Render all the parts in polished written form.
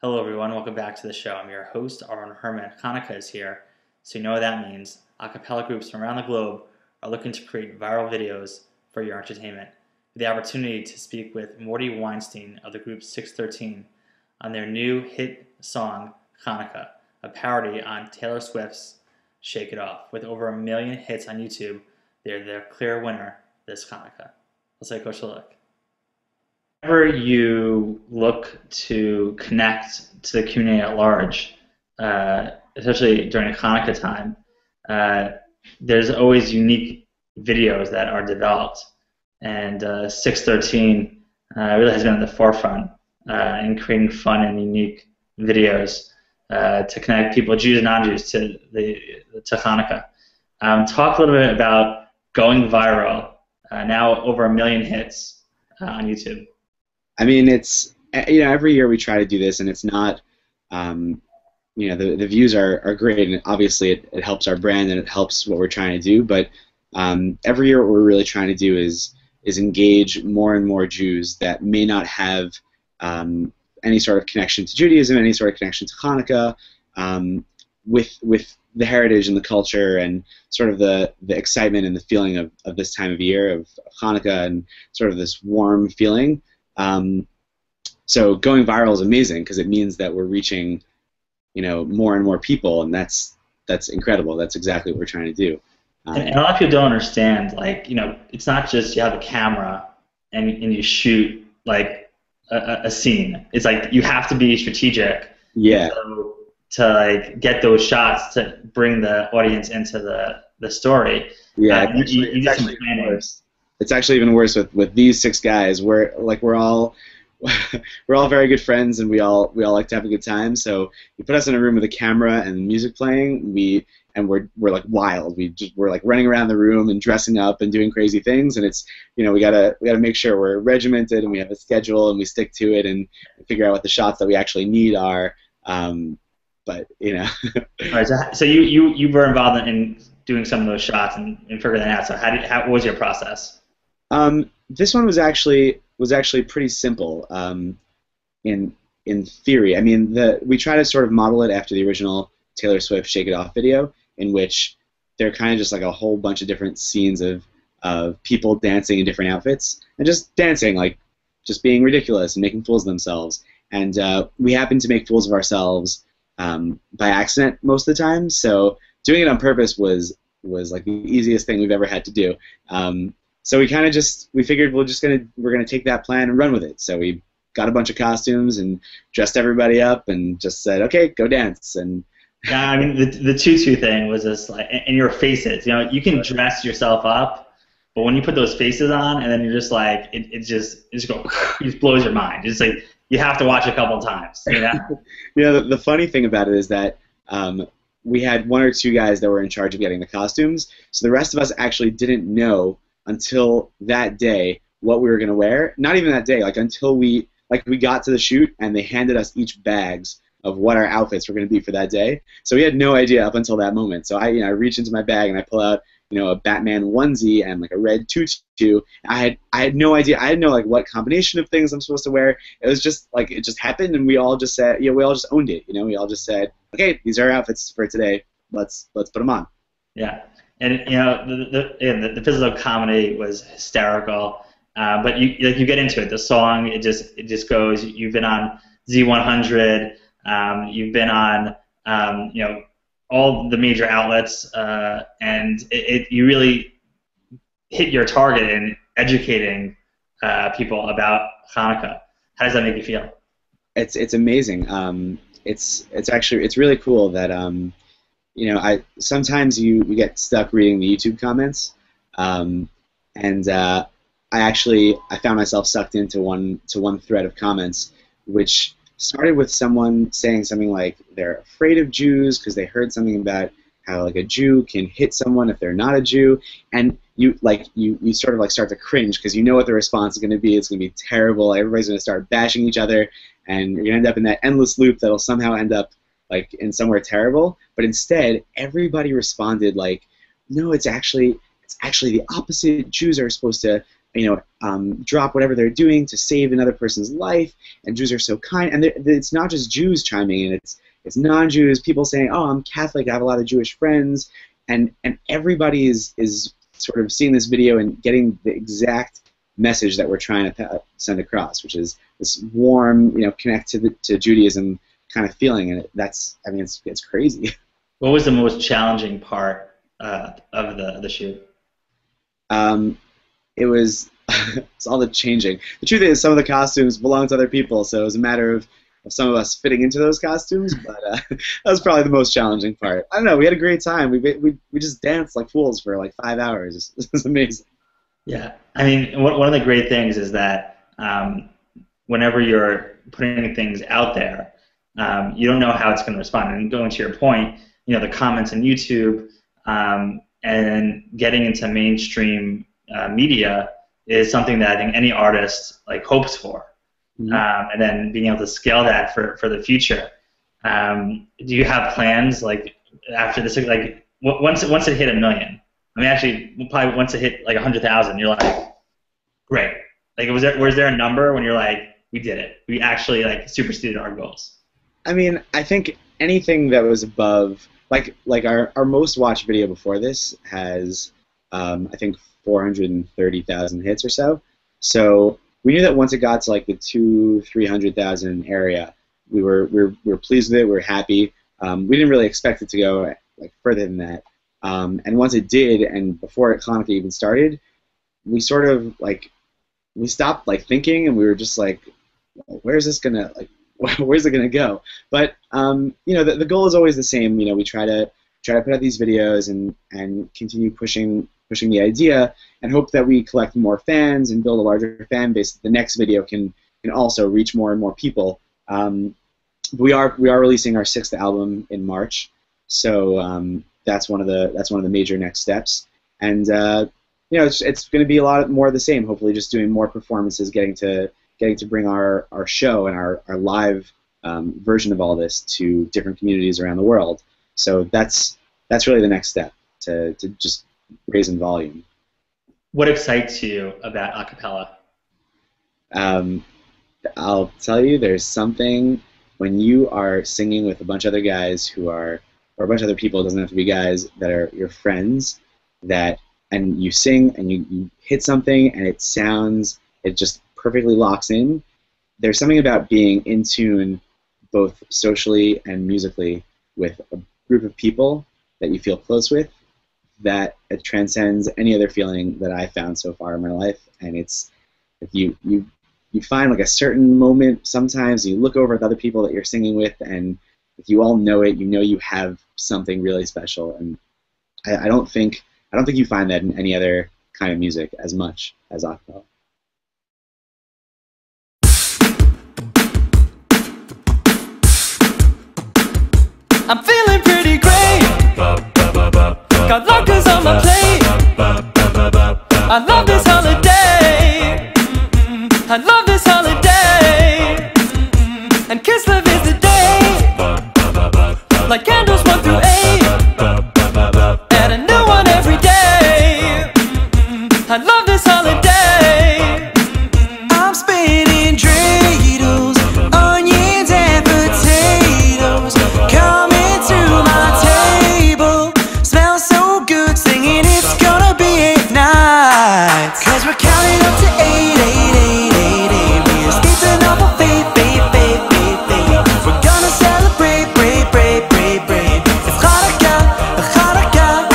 Hello everyone, welcome back to the show. I'm your host, Aaron Herman. Chanukah is here, so you know what that means. A cappella groups from around the globe are looking to create viral videos for your entertainment. The opportunity to speak with Mordy Weinstein of the group SIX13 on their new hit song, Chanukah, a parody on Taylor Swift's Shake It Off. With over 1 million hits on YouTube, they're the clear winner this Chanukah. Let's take a closer look. Whenever you look to connect to the community at large, especially during Hanukkah time, there's always unique videos that are developed, and SIX13 really has been at the forefront in creating fun and unique videos to connect people, Jews and non-Jews, to Hanukkah. Talk a little bit about going viral. Now over 1 million hits on YouTube. I mean, it's, every year we try to do this, and it's not, the views are great, and obviously it helps our brand and it helps what we're trying to do. But every year what we're really trying to do is engage more and more Jews that may not have any sort of connection to Judaism, any sort of connection to Hanukkah, with the heritage and the culture and sort of the excitement and the feeling of this time of year of Hanukkah and sort of this warm feeling. So going viral is amazing because it means that we're reaching, more and more people, and that's incredible. That's exactly what we're trying to do. And a lot of people don't understand, it's not just you have a camera and you shoot like a scene. It's like you have to be strategic. Yeah. To get those shots to bring the audience into the story. Yeah. It's actually even worse with these 6 guys. We're all very good friends, and we all like to have a good time. So you put us in a room with a camera and music playing, we're like wild. We're like running around the room and dressing up and doing crazy things. And it's we gotta make sure we're regimented and we have a schedule and we stick to it and figure out what the shots that we actually need are. But All right, so you were involved in doing some of those shots and figuring that out. So what was your process? This one was actually pretty simple in theory. I mean, we try to sort of model it after the original Taylor Swift Shake It Off video, in which they're kind of just like a whole bunch of different scenes of people dancing in different outfits and just dancing, like just being ridiculous and making fools of themselves. And we happen to make fools of ourselves by accident most of the time. So doing it on purpose was like the easiest thing we've ever had to do. So we figured we're gonna take that plan and run with it. So we got a bunch of costumes and dressed everybody up and just said, okay, go dance. And yeah, I mean the tutu thing was just like, and your faces. You can dress yourself up, but when you put those faces on, and then you're just like, it just blows your mind. It's like you have to watch a couple times. The funny thing about it is that we had 1 or 2 guys that were in charge of getting the costumes, so the rest of us actually didn't know until that day what we were going to wear. Not even that day, until we got to the shoot and they handed us each bags of what our outfits were going to be for that day. So we had no idea up until that moment. So I reach into my bag and I pull out a Batman onesie and like a red tutu. I had no idea. I had no what combination of things I'm supposed to wear. It was just it just happened, and we all just said, we all just owned it. We all just said, okay, these are our outfits for today. Let's put them on. Yeah. And the physical comedy was hysterical, but you get into it. The song it just goes. You've been on Z100, you've been on all the major outlets, and you really hit your target in educating people about Hanukkah. How does that make you feel? It's amazing. It's really cool that sometimes you get stuck reading the YouTube comments, and I found myself sucked into one thread of comments, which started with someone saying something like they're afraid of Jews because they heard something about how a Jew can hit someone if they're not a Jew, and you sort of start to cringe because you know what the response is going to be. It's going to be terrible. Everybody's going to start bashing each other, and you're going to end up in that endless loop that'll somehow end up in somewhere terrible. But instead, everybody responded no, it's actually the opposite. Jews are supposed to drop whatever they're doing to save another person's life. And Jews are so kind. And it's not just Jews chiming in. It's non-Jews, people saying, "Oh, I'm Catholic. I have a lot of Jewish friends," and everybody is sort of seeing this video and getting the exact message that we're trying to send across, which is this warm, connect to Judaism kind of feeling. And it's crazy. What was the most challenging part of the shoot? It was it's all the changing. The truth is, some of the costumes belong to other people, so it was a matter of some of us fitting into those costumes. But that was probably the most challenging part. I don't know. We had a great time. We just danced like fools for like 5 hours. It was amazing. Yeah, I mean, one of the great things is that whenever you're putting things out there, you don't know how it's going to respond. And going to your point, the comments on YouTube and getting into mainstream media is something that I think any artist hopes for. Mm-hmm. And then being able to scale that for the future. Do you have plans after this, once it hit 1 million? I mean, actually, probably once it hit 100,000, you're like, great. Was there a number when you're like, we did it? We actually superseded our goals. I mean, I think anything that was above, our most watched video before this has, I think 430,000 hits or so. So we knew that once it got to the 200,000-300,000 area, we were pleased with it. We were happy. We didn't really expect it to go further than that. And once it did, and before Chanukah even started, we sort of we stopped thinking, and we were just where's this gonna where's it gonna go? But the goal is always the same. We try to put out these videos and continue pushing the idea, and hope that we collect more fans and build a larger fan base. The next video can also reach more and more people. We are releasing our 6th album in March, so that's one of the major next steps. And it's going to be a lot more of the same. Hopefully, just doing more performances, getting to bring our show and our live version of all this to different communities around the world. So that's really the next step, to just raise in volume. What excites you about a cappella? I'll tell you, there's something when you are singing with a bunch of other guys or a bunch of other people, it doesn't have to be guys, that are your friends, and you sing and you hit something and it just perfectly locks in. There's something about being in tune both socially and musically with a group of people that you feel close with, that it transcends any other feeling that I found so far in my life. And it's, if you find a certain moment sometimes, you look over at the other people that you're singing with, and if you all know it, you have something really special. And I don't think you find that in any other kind of music as much as a cappella. I'm feeling pretty great. Got lockers on my plate. I love this holiday. I love this holiday. And Kislev is the day. Like candles 1 through 8. Add a new one every day. I love this holiday. I'm spitting dreidels, onions and potatoes. Coming to my table, smells so good, singing it's gonna be 8 nights. Cause we're counting up to 8, 8, 8, 8, 8. We escaped an awful fate, fate, fate, fate, fate. We're gonna celebrate, break, break, break, break. It's Chanukah, Chanukah.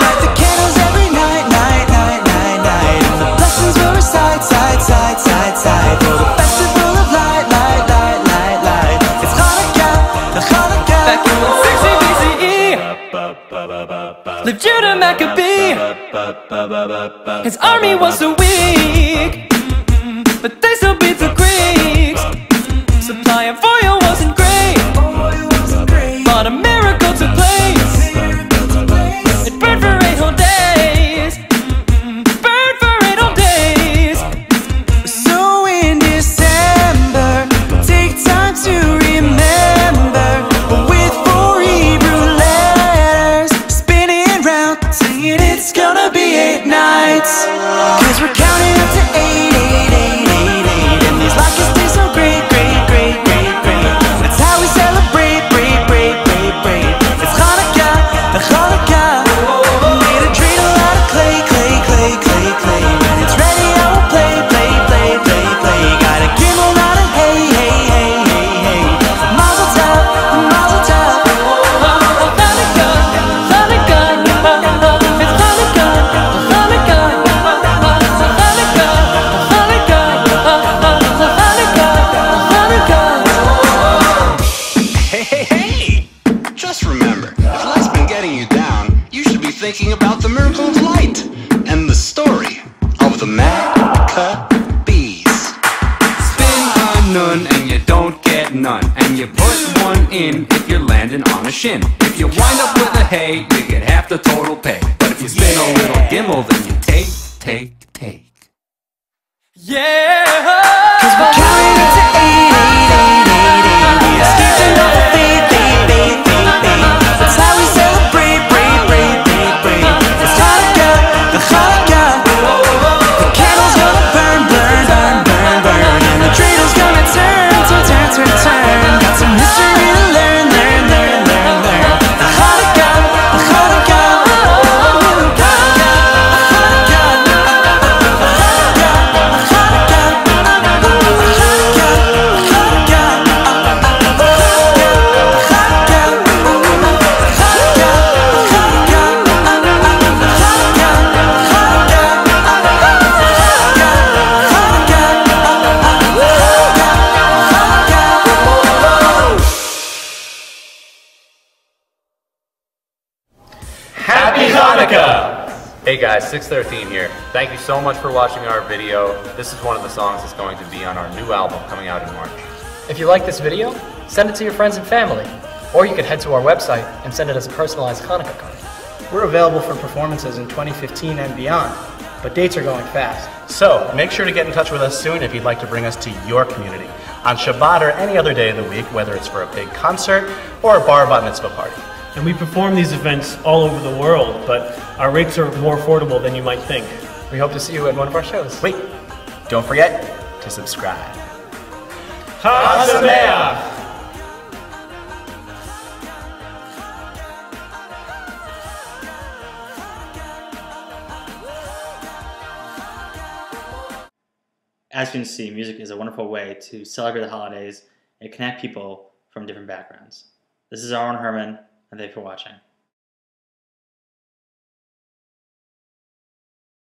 Light the candles every night, night, night, night, night. And the blessings will recite, side, side, side, side. For the festival of light, light, light, light, light. It's Chanukah, Chanukah. Back in 160 BCE, lived Judah Maccabee. His army was so weak, but they still beat the Greeks. Supply of oil wasn't great, but a miracle took place. It burned for 8 whole days. Burned for 8 whole days. So in December, take time to remember, with 4 Hebrew letters, spinning round, singing it's gonna be 8 nights. Cause we're counting thinking about the miracle of light and the story of the Maccabees. Spin a nun and you don't get none, and you put one in if you're landing on a shin. If you wind up with a hay, you get half the total pay. But if you spin a little gimel, then you take. Yeah! 'Cause we're counting it to 8. We escaped to no fate. That's how we celebrate, It's Chanukah, the Chanukah. The candle's gonna burn, and the dreidel's gonna turn. Got some history to learn. The Chanukah, the Chanukah. Happy Hanukkah! Hey guys, SIX13 here. Thank you so much for watching our video. This is one of the songs that's going to be on our new album coming out in March. If you like this video, send it to your friends and family. Or you can head to our website and send it as a personalized Hanukkah card. We're available for performances in 2015 and beyond, but dates are going fast. So, make sure to get in touch with us soon if you'd like to bring us to your community on Shabbat or any other day of the week, whether it's for a big concert or a bar bat mitzvah party. And we perform these events all over the world, but our rates are more affordable than you might think. We hope to see you at one of our shows. Wait, don't forget to subscribe. Chag Sameach! As you can see, music is a wonderful way to celebrate the holidays and connect people from different backgrounds. This is Aaron Herman, and thanks for watching.